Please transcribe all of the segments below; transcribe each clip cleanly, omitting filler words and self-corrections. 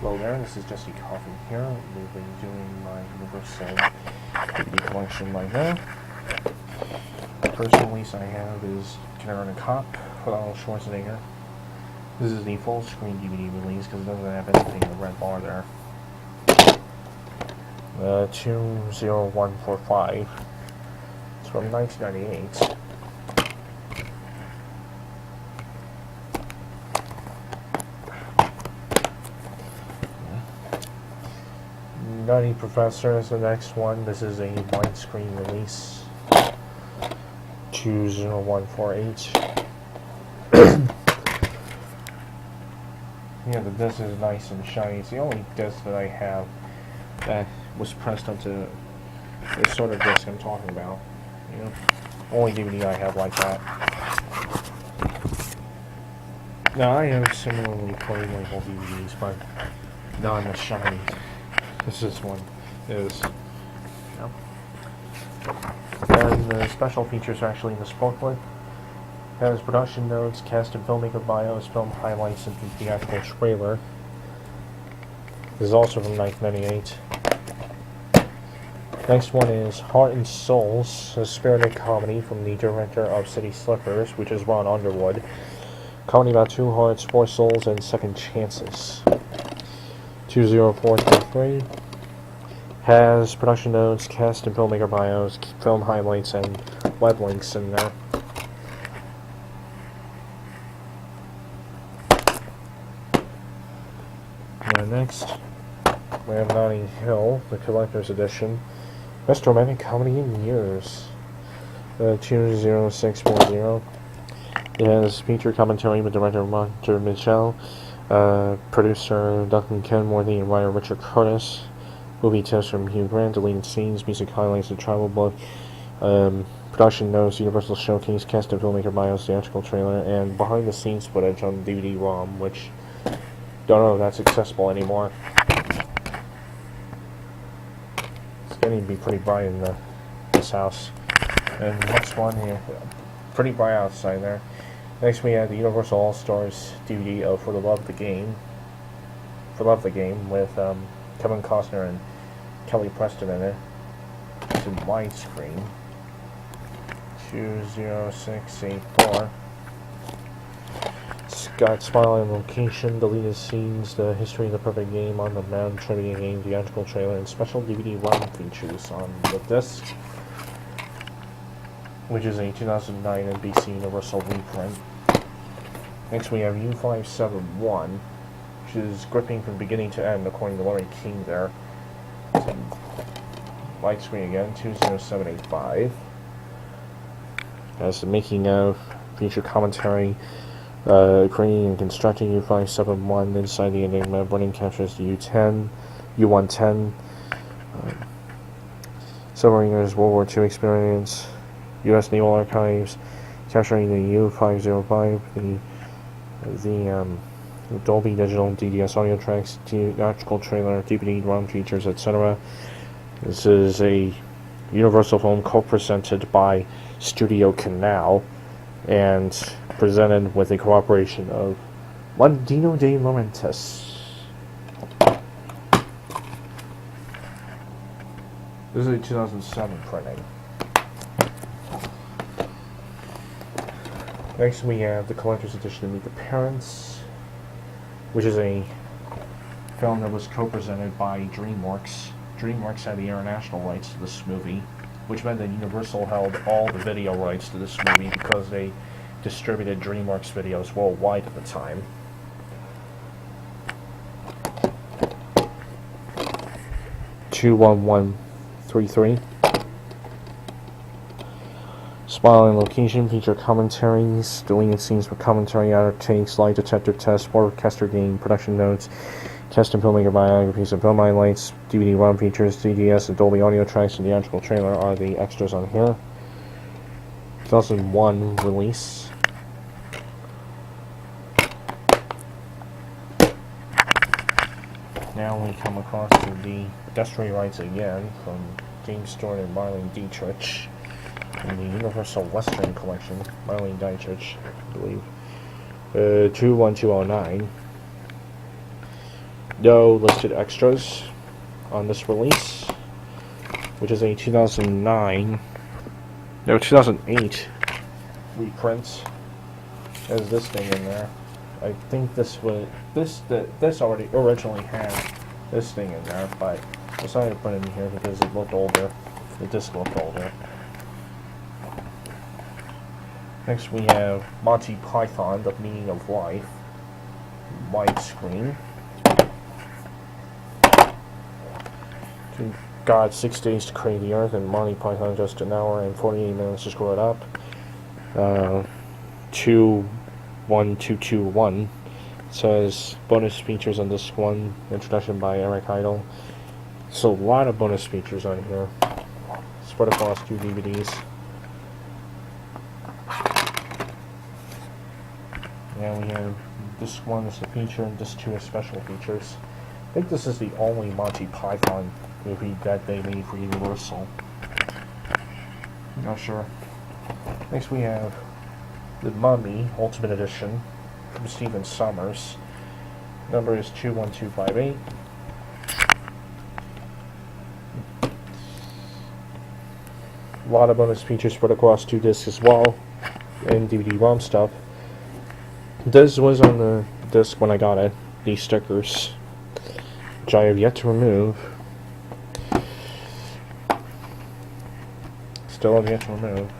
Hello there, this is Jesse Coffin here. We'll be doing my Universal DVD collection right now. The first release I have is Kindergarten Cop with Arnold Schwarzenegger. This is the full screen DVD release because it doesn't have anything in the red bar there. 20145. It's from 1998. Nutty Professor is the next one. This is a widescreen release. 20148. Yeah, the disc is nice and shiny. It's the only disc that I have that was pressed onto the sort of disc I'm talking about. You know, only DVD I have like that. Now I have similarly played label DVDs, but not as shiny. This one is, you know. And the special features are actually in this booklet. It has production notes, cast and filmmaker bios, film highlights, and the theatrical trailer. This is also from 1998. Next one is Heart and Souls, a spirited comedy from the director of City Slippers, which is Ron Underwood. Comedy about two hearts, four souls, and second chances. 20433 has production notes, cast and filmmaker bios, film highlights, and web links in there. And next, we have Notting Hill, the collector's edition. Best romantic comedy in years. 20640. It has feature commentary with director Roger Michel, producer Duncan Kenworthy, and writer Richard Curtis. Movie tips from Hugh Grant, deleted scenes, music highlights, the travel book, production notes, Universal Showcase, cast and filmmaker bios, theatrical trailer, and behind the scenes footage on DVD-ROM, which don't know if that's accessible anymore. It's getting to be pretty bright in this house. And next one here, pretty bright outside there. Next we have the Universal All-Stars DVD of For the Love of the Game. For Love of the Game with Kevin Costner and Kelly Preston in it. It's in widescreen. 20684. It's got Spotlight location, deleted scenes, the history of the perfect game, on the mound, trivia game, theatrical trailer, and special DVD-ROM features on the disc, which is a 2009 NBC Universal reprint. Next we have U571, which is gripping from beginning to end, according to Larry King there. It's in widescreen again, 20785. Has the making of, feature commentary, creating and constructing U571 inside the Enigma. Brennan captures the U-110. Submariners World War II experience. U.S. Naval Archives capturing the U-505. The Dolby Digital DDS audio tracks, theatrical trailer, DVD-ROM features, etc. This is a Universal film co-presented by Studio Canal and presented with a cooperation of Mondino de Laurentiis. This is a 2007 printing. Next we have the collector's edition of Meet the Parents, which is a film that was co-presented by DreamWorks. DreamWorks had the international rights to this movie, which meant that Universal held all the video rights to this movie because they distributed DreamWorks videos worldwide at the time. (21133) Spotlight location, feature commentaries, deleted scenes for commentary, outtakes, lie detector test, forecaster game, production notes, cast and filmmaker biographies and film highlights, DVD-ROM features, DDS and Dolby audio tracks, and theatrical trailer are the extras on here. 2001 release. Now we come across to the Destiny rights again from James Stewart and Marlene Dietrich in the Universal Western Collection. Marlene Dietrich, I believe. 21209. No listed extras on this release, which is a 2008 reprint. There's this thing in there. I think this already originally had this thing in there, but I decided to put it in here because it looked older. The disc looked older. Next we have Monty Python, The Meaning of Life, widescreen. God, 6 days to create the Earth, and Monty Python just an hour and 48 minutes to screw it up. 21221 says bonus features on disc 1, introduction by Eric Idle. So a lot of bonus features on here, spread across 2 DVDs. Yeah, we have disc 1 is the feature and disc 2 is special features. I think this is the only Monty Python movie that they made for Universal. Not sure. Next we have The Mummy Ultimate Edition from Stephen Sommers. Number is 21258. A lot of bonus features spread across 2 discs as well, and DVD-ROM stuff. This was on the disc when I got it, these stickers, which I have yet to remove. Still have yet to remove.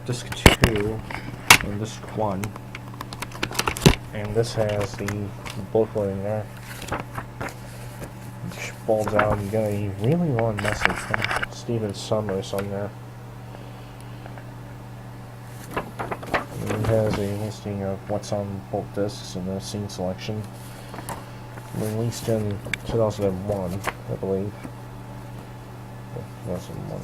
Disc 2 and disc 1. And this has the booklet in there, which folds out. You got a really long message from Stephen Sommers on there. And it has a listing of what's on both discs and the scene selection. Released in 2001, I believe. 2001.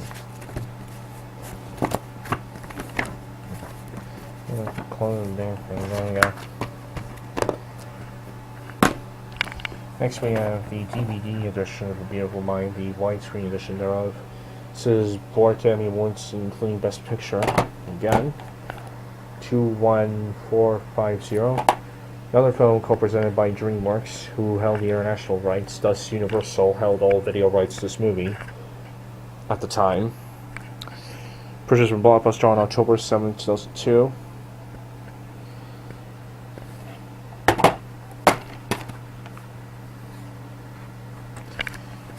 Close the damn thing. There we go. Next we have the DVD edition of A Beautiful Mind, the widescreen edition thereof. It says 4 Academy Awards, including Best Picture. Again, 21450. Another film co-presented by DreamWorks, who held the international rights. Thus, Universal held all video rights to this movie at the time. Purchased from Blockbuster on October 7, 2002.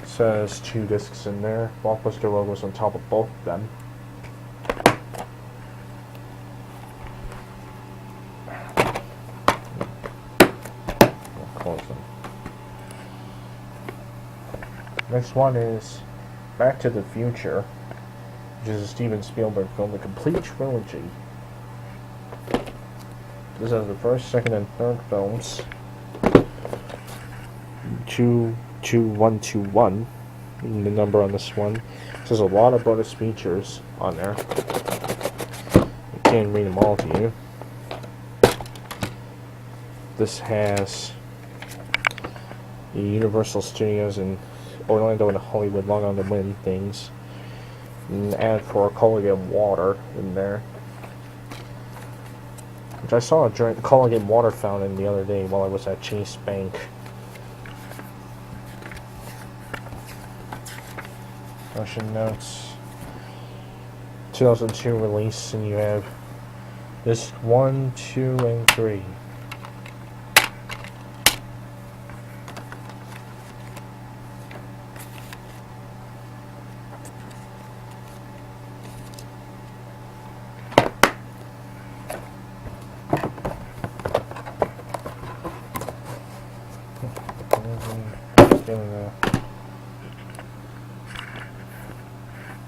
Says 2 discs in there. Blockbuster logos on top of both of them. I'll close them. Next one is Back to the Future, which is a Steven Spielberg film, the complete trilogy. This has the first, second, and third films. 22121, the number on this one. There's a lot of bonus features on there. I can't read them all to you. This has the Universal Studios in Orlando and Hollywood Long on the Wind things. An ad for Colgate water in there, which I saw during the Colgate water fountain the other day while I was at Chase Bank. Russian notes. 2002 release, and you have disc 1, 2, and 3.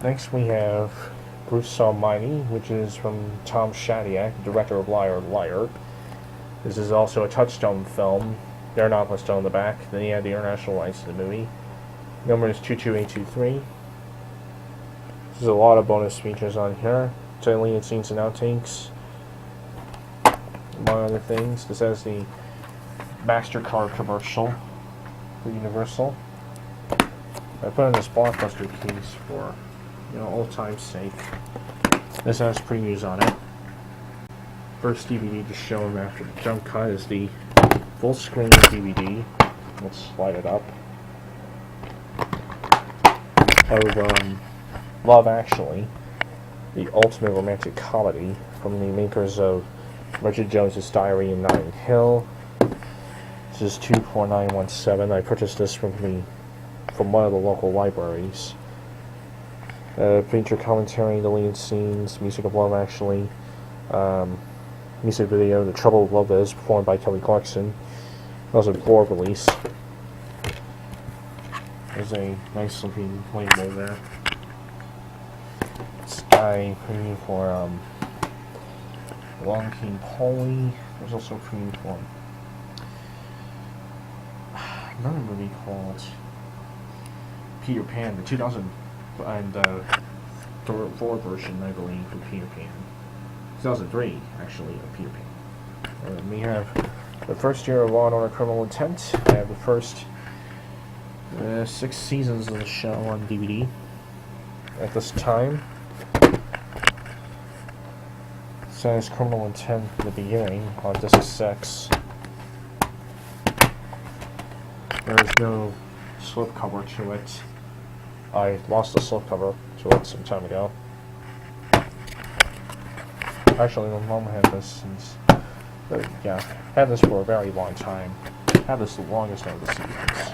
Next we have Bruce Almighty, which is from Tom Shadyac, director of Liar Liar. This is also a Touchstone film. They're not listed on the back. Then you have the international rights to the movie. Number is 22823. There's a lot of bonus features on here. Deleted scenes and outtakes, among other things. This has the MasterCard commercial for Universal. I put in this Blockbuster case for, old time's sake. This has previews on it. First DVD to show them after the jump cut is the full screen DVD let's slide it up, of Love Actually, the ultimate romantic comedy from the makers of Bridget Jones's Diary and Notting Hill. This is 24917. I purchased this from one of the local libraries. Feature commentary, deleted scenes, music of Love Actually, music video, The Trouble with Love Is, performed by Kelly Clarkson. That was a Blu-ray release. There's a nice looking label there. Sky preview for Long King Polly. There's also a preview for another movie called Peter Pan, the 2004 version, I believe, of Peter Pan. 2003, actually, of Peter Pan. We have the first year of Law & Order Criminal Intent. I have the first 6 seasons of the show on DVD at this time. It says Criminal Intent at the beginning on disc 6. There is no slipcover to it. I lost the slipcover to it some time ago. Actually, my mom had this since... had this for a very long time. Had this the longest of the seasons.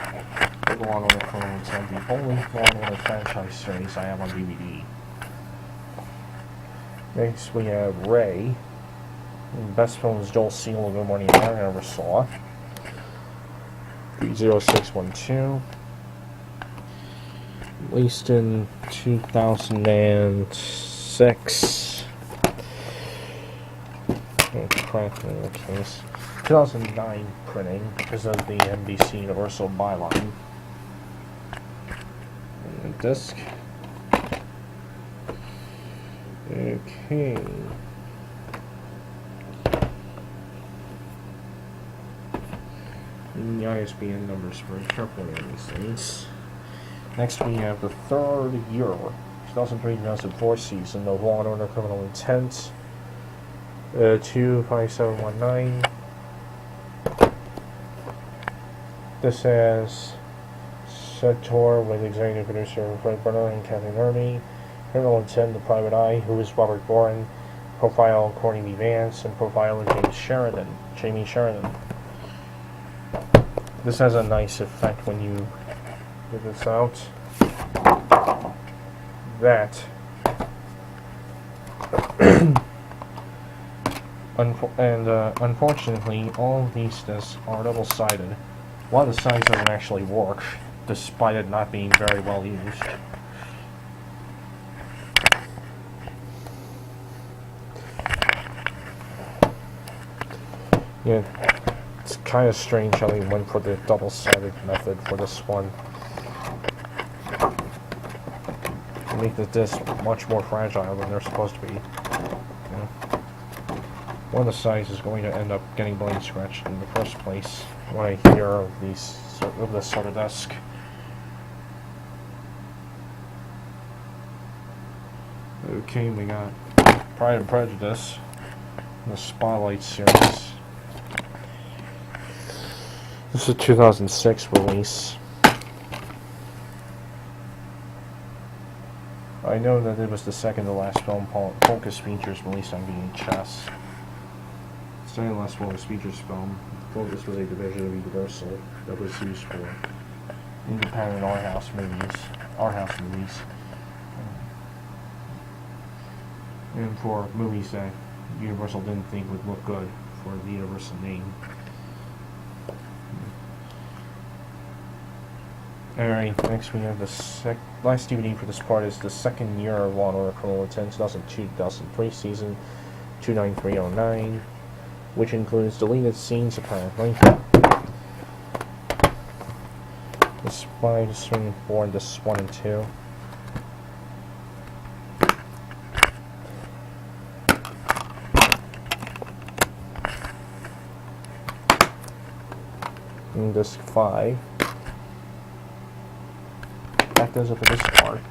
The Law & Order Criminal Intent, the only Law & Order franchise series I have on DVD. Next, we have Ray. Best film is Joel Seal of Good Morning America I never saw. 30612. Released in 2006. Correct in the case. 2009 printing because of the NBC Universal byline. And disc. Okay. The ISBN numbers very carefully on these things. Next we have the third year, 2003-2004 season of Law & Order Criminal Intent. 25719. This has Setor with executive producer Fred Brenner and Kathleen Erby. Criminal Intent, The Private Eye, who is Robert Boren. Profile Courtney B. Vance, and profile Jamie Sheridan. This has a nice effect when you get this out. That unfortunately, all of these discs are double-sided. One of the sides doesn't actually work, despite it not being very well used. Yeah, it's kind of strange how they went for the double-sided method for this one. To make the disc much more fragile than they're supposed to be. Yeah. One of the sides is going to end up getting blade scratched in the first place when I hear of this sort of disc. Okay, we got Pride and Prejudice, the Spotlight series. This is a 2006 release. I know that it was the second to last film Focus Features released on VHS. Second to last Focus Features film. Focus was a division of Universal that was used for independent art house movies. And for movies that Universal didn't think would look good for the Universal name. Alright, next we have the last DVD for this part is the second year of Law & Order Criminal Intent, 2002-2003 season, 29309, which includes deleted scenes apparently. The Spy is Swinging Forward, this 1 and 2. And disc 5. That goes up with this part.